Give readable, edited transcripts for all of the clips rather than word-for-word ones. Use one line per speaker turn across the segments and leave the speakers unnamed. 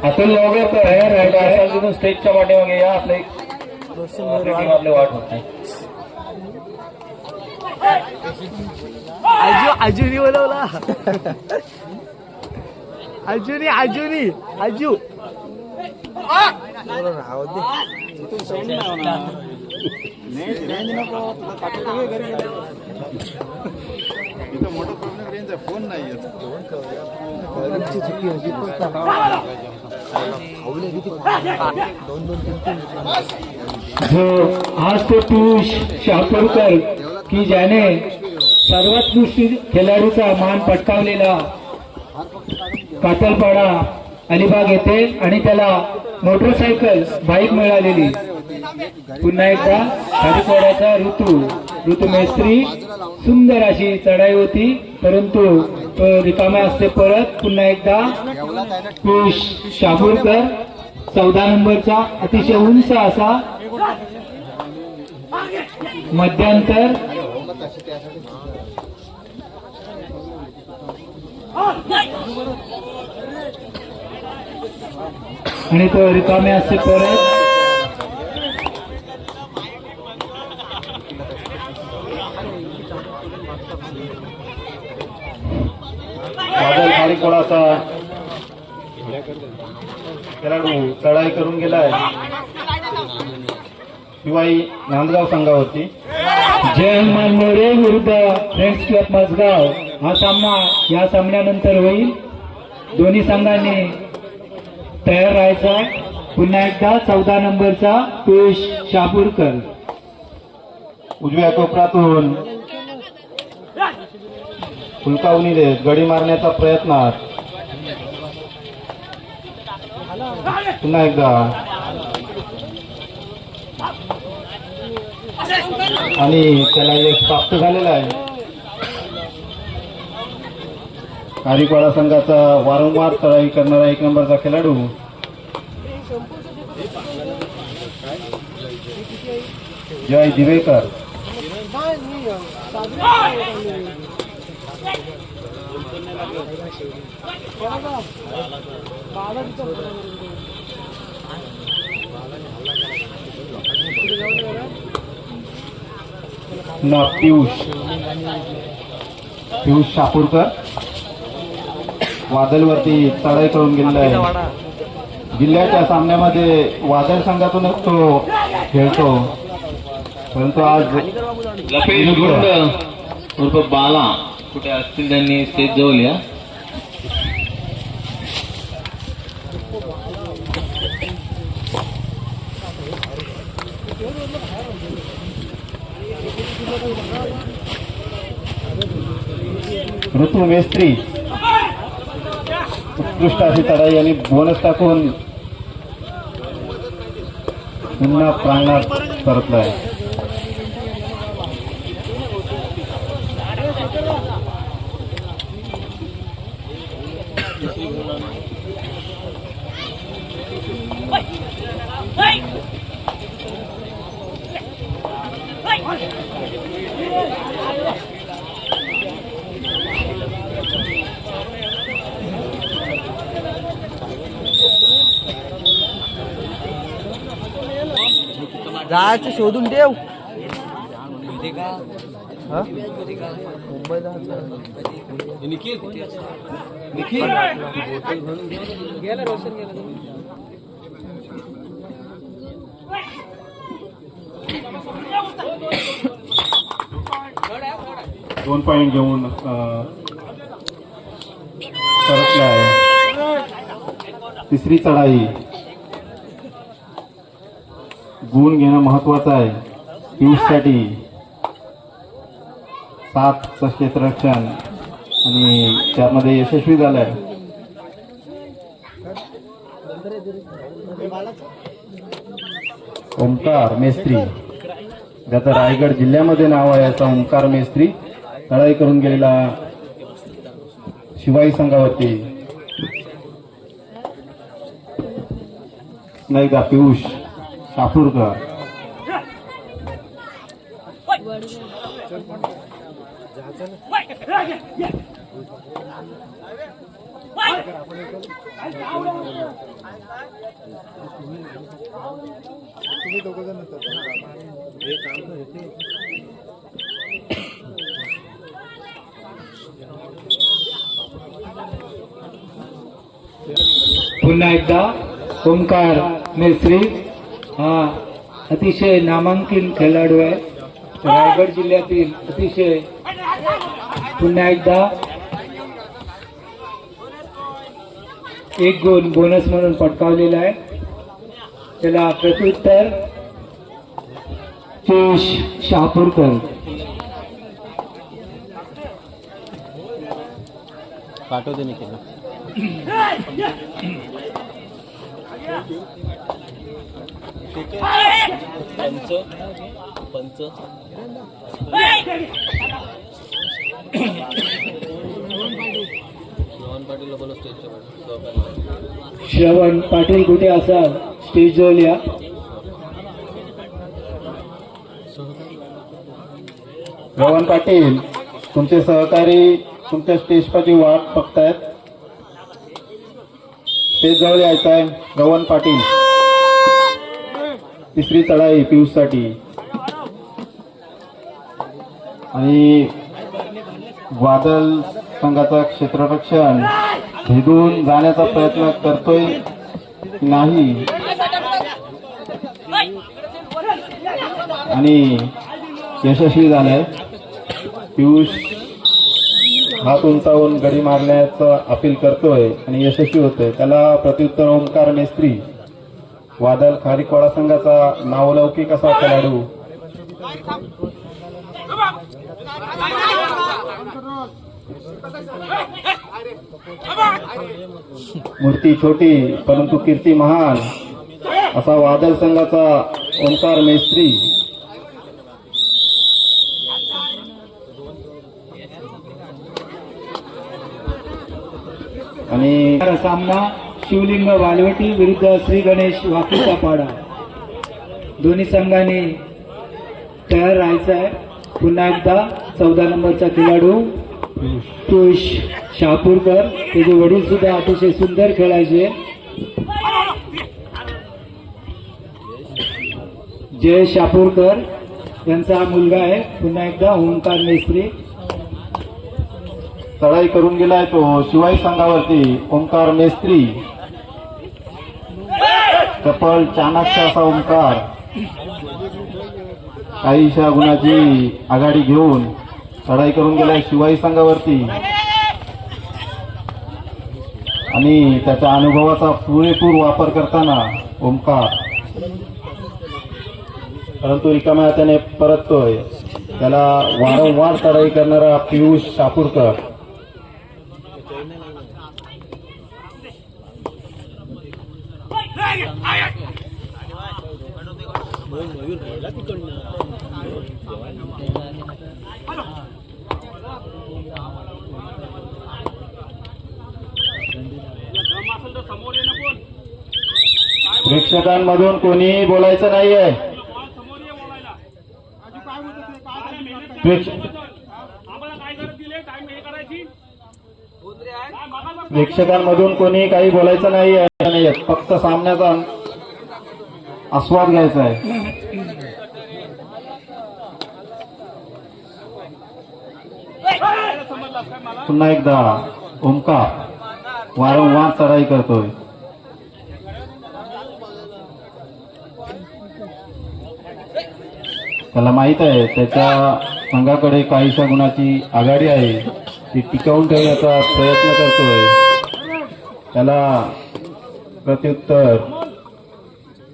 अतुल लोगे तयार आहे तिथून स्टेजच्या पाठीमागे या. आपले आपले वाट होत नाही.
अजूनी बोलवला. अजूनी अजू राहू दे.
इथं मोठा प्रॉब्लेम रेंजचा फोन नाही येत.
जो आज तो पियुष शापूरकर की ज्याने सर्वोत्कृष्ट खेळाडूचा मान पटकावलेला कातलपाडा अलिबाग येथे आणि त्याला मोटरसायकल बाईक मिळालेली. पुन्हा एकदा खारीपाड्याचा ऋतू मेस्त्री सुंदर अशी चढाई होती, परंतु तो रिकाम्या असते. परत पुन्हा एकदा पियुष शापूरकर 14 नंबरचा अतिशय उंच असा मध्यांतर आणि तो रिकामे असते. परत बादल खारीपाडाचा खेळाडू चढाई करून गेलाय शिवाई नांदगाव संघावरती. जय हनुमान मोरे विरुद्ध फ्रेंड्स क्लब मसगाव हा सामना या सामन्यानंतर होईल. दोन्ही संघांनी तयार राहायचा. पुन्हा एकदा 14 नंबरचा पियुष शापूरकर उजव्या कोपऱ्यातून फुलकावणी देत गडी मारण्याचा प्रयत्न. पुन्हा एकदा आणि त्याला एक प्राप्त झालेला आहे. खारीपाडा संघाचा वारंवार चढाई करणारा 1 नंबरचा खेळाडू जय दिवेकर. पियुष शापूरकर वादलवरती चढाई करून गेलेला आहे. जिल्ह्याच्या सामन्यामध्ये वादळ संघातूनच तो खेळतो, परंतु आज
लपेश गुंड उर्फ बाला कुठे असतील त्यांनी स्टेज जवळ या.
ऋतू मेस्त्री उत्कृष्ट अशी चढाई आणि बोनस टाकून पुन्हा प्रांगणात परतलाय.
जायचं शोधून ठेव. मुंबई गेला रोशन गेला.
2 पॉइंट घेऊन परतला आहे. तिसरी चढाई गुण घेणं महत्वाचं आहे पियुषसाठी. 7 क्षेत्ररक्षण आणि त्यामध्ये यशस्वी झालाय. ओमकार मेस्त्री ज्याचं रायगड जिल्ह्यामध्ये नाव आहे असा ओमकार मेस्त्री चढाई करून गेलेला शिवाई संघावरती. नाही का पियुष शापूरकर
तुम्ही दोघ जण
पुन्हा एकदा ओमकार मेस्त्री हा अतिशय नामांकित खेळाडू आहे, रायगड जिल्ह्यातील अतिशय पुन्हा एकदा एक गुण बोनस म्हणून पटकावलेला आहे. त्याला प्रत्युत्तर जोश शहापूरकर.
पाठवते मी केलं. पंच
श्रवण पाटील कुठे असाल स्टेज जवळ या.
रवण पाटील तुमचे सहकारी तुमच्या स्टेजपाची वाट बघतायत. स्टेज जवळ यायचं आहे. रवण पाटील तिसरी चढाई पियुषसाठी आणि वादल संघाचा क्षेत्ररक्षण भेदून जाण्याचा प्रयत्न करतोय नाही आणि यशस्वी झालाय. पियुष हात उंचावून गडी मारण्याचं अपील करतोय आणि यशस्वी होतोय. त्याला प्रत्युत्तर ओमकार मेस्त्री वादल खारीकवाडा संघाचा नावलौकिक असा खेळाडू मूर्ती छोटी परंतु कीर्ती महान असा वादल संघाचा ओंकार मेस्त्री आणि
सामना शिवलिंग वालवटी विरुद्ध श्री गणेश वाकीचा पाडा. दोन्ही संघांनी तयार राहायचं आहे. पुन्हा एकदा 14 नंबरचा खेळाडू पियुष शहापूरकर, त्याचे वडील सुद्धा अतिशय सुंदर खेळायचे. जय शहापूरकर यांचा हा मुलगा आहे. पुन्हा एकदा ओंकार मेस्त्री
चढाई करून गेलाय तो शिवाई संघावरती. ओंकार मेस्त्री चपळ चाणाक्ष असा ओंकार काहीशा गुणाची आघाडी घेऊन चढाई करून गेलाय शिवाई संघावरती आणि त्याच्या अनुभवाचा पुरेपूर वापर करताना ओंकार परंतु रिकाम्या हाताने परततोय. त्याला वारंवार चढाई करणारा पियुष शहापूरकर प्रेक्षकांमधून कोणी बोलायचं नाहीये. प्रेक्षकांमधून कोणी काही बोलायचं नाहीये. फक्त सामन्याचा आस्वाद घ्यायचा आहे. पुन्हा एकदा ओंकार वारंवार चढाई करतोय. त्याला माहित आहे त्याच्या संघाकडे काहीशा गुणाची आघाडी आहे, ती टिकवून ठेवण्याचा प्रयत्न करतोय. त्याला प्रत्युत्तर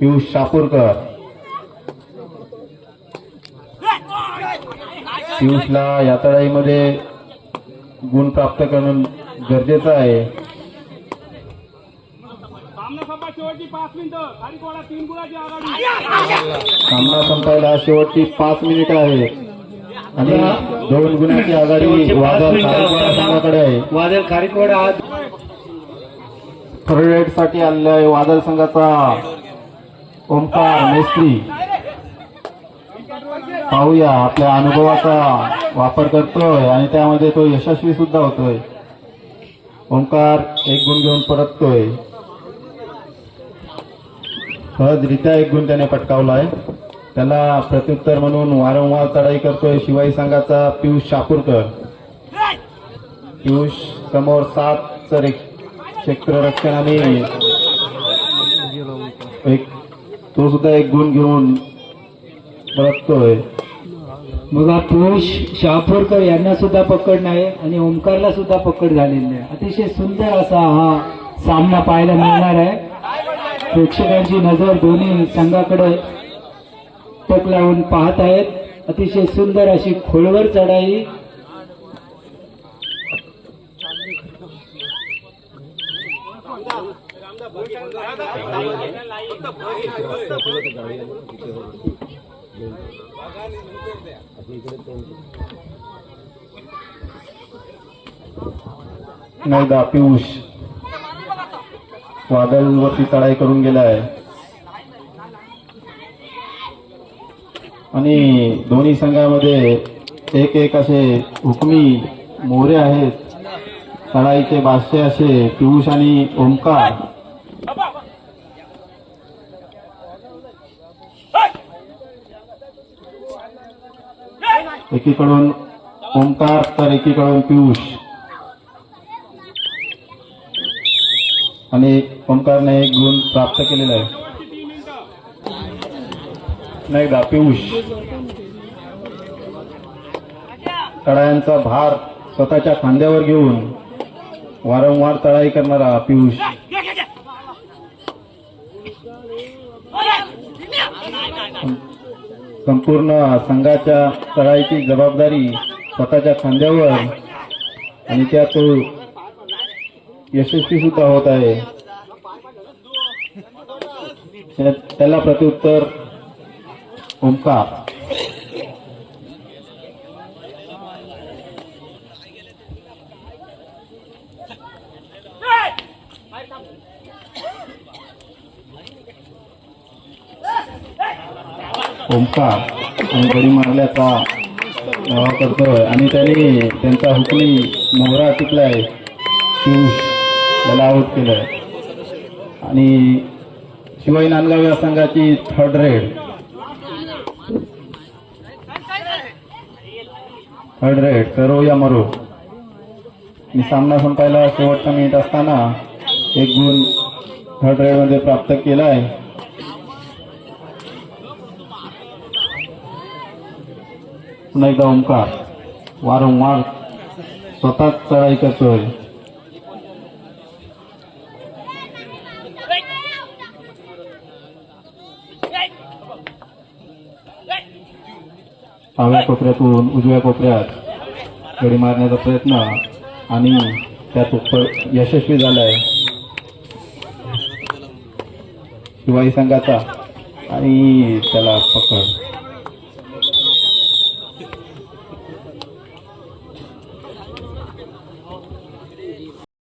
पियुष शहापूरकर. पियुषला या चढाईमध्ये गुण प्राप्त करणं गरजेचं आहे. सामना संपायला शेवटची 5 मिनिटं आहेत आणि 2 गुणाची आघाडी वादल खारीकवाडा संघाकडे आहे.
वादल खारीकवाडा आज
थर्ड रेड साठी आलेला आहे वादल संघाचा ओंकार मेस्त्री. पाहूया आपल्या अनुभवाचा वापर करतोय आणि त्यामध्ये तो यशस्वी सुद्धा होतोय. ओंकार एक गुण घेऊन परततोय. सहजरित्या एक गुण त्याने पटकावलाय. त्याला प्रत्युत्तर म्हणून वारंवार चढाई करतोय शिवाई संघाचा पियुष शापूरकर. पियुष समोर 7 क्षेत्ररक्षणाने तो सुद्धा एक गुण घेऊन परततोय.
बघा पियुष शहापूरकर यांना सुद्धा पकड नाही आणि ओंकारला सुद्धा पकड झालेली आहे. अतिशय सुंदर असा हा सामना पाहायला मिळणार आहे. प्रेक्षकांची नजर दोन्ही संघाकडे टक लावून पाहत आहेत. अतिशय सुंदर अशी खोलवर चढाई.
नाहीदा पियुष वादळवरती चढाई करून गेलाय आणि दोन्ही संघामध्ये एक असे हुकमी मोरे आहेत. चढाईचे भाष्य असे पियुष आणि ओंकार. एकीकडून ओंकार तर एकीकडून पियुष. आणि ओंकारने एक गुण प्राप्त केलेला आहे. नाहीदा पियुष चढायांचा भार स्वतःच्या खांद्यावर घेऊन वारंवार चढाई करणारा पियुष. संपूर्ण संघाच्या चढाईची जबाबदारी स्वतःच्या खांद्यावर आणि त्यात तो यशस्वी सुद्धा होत आहे. त्याला प्रत्युत्तर ओंकार. ओंकार आणि गडी मारल्याचा दावा करतोय आणि त्याने त्यांचा हुकमी मोहरा टिकलाय. पियुष त्याला आऊट केलंय आणि शिवाई नांदगाव या संघाची 3rd रेड. करो या मरो. मी सामना संपायला शेवटचा मिनिट असताना एक गुण 3rd रेड मध्ये प्राप्त केलाय. पुन्हा एकदा ओंकार वारंवार स्वतःच चढाई करतोय. डाव्या कोपऱ्यातून उजव्या कोपऱ्यात गडी मारण्याचा प्रयत्न आणि त्यात यशस्वी झालाय शिवाई संघाचा आणि त्याला पकड.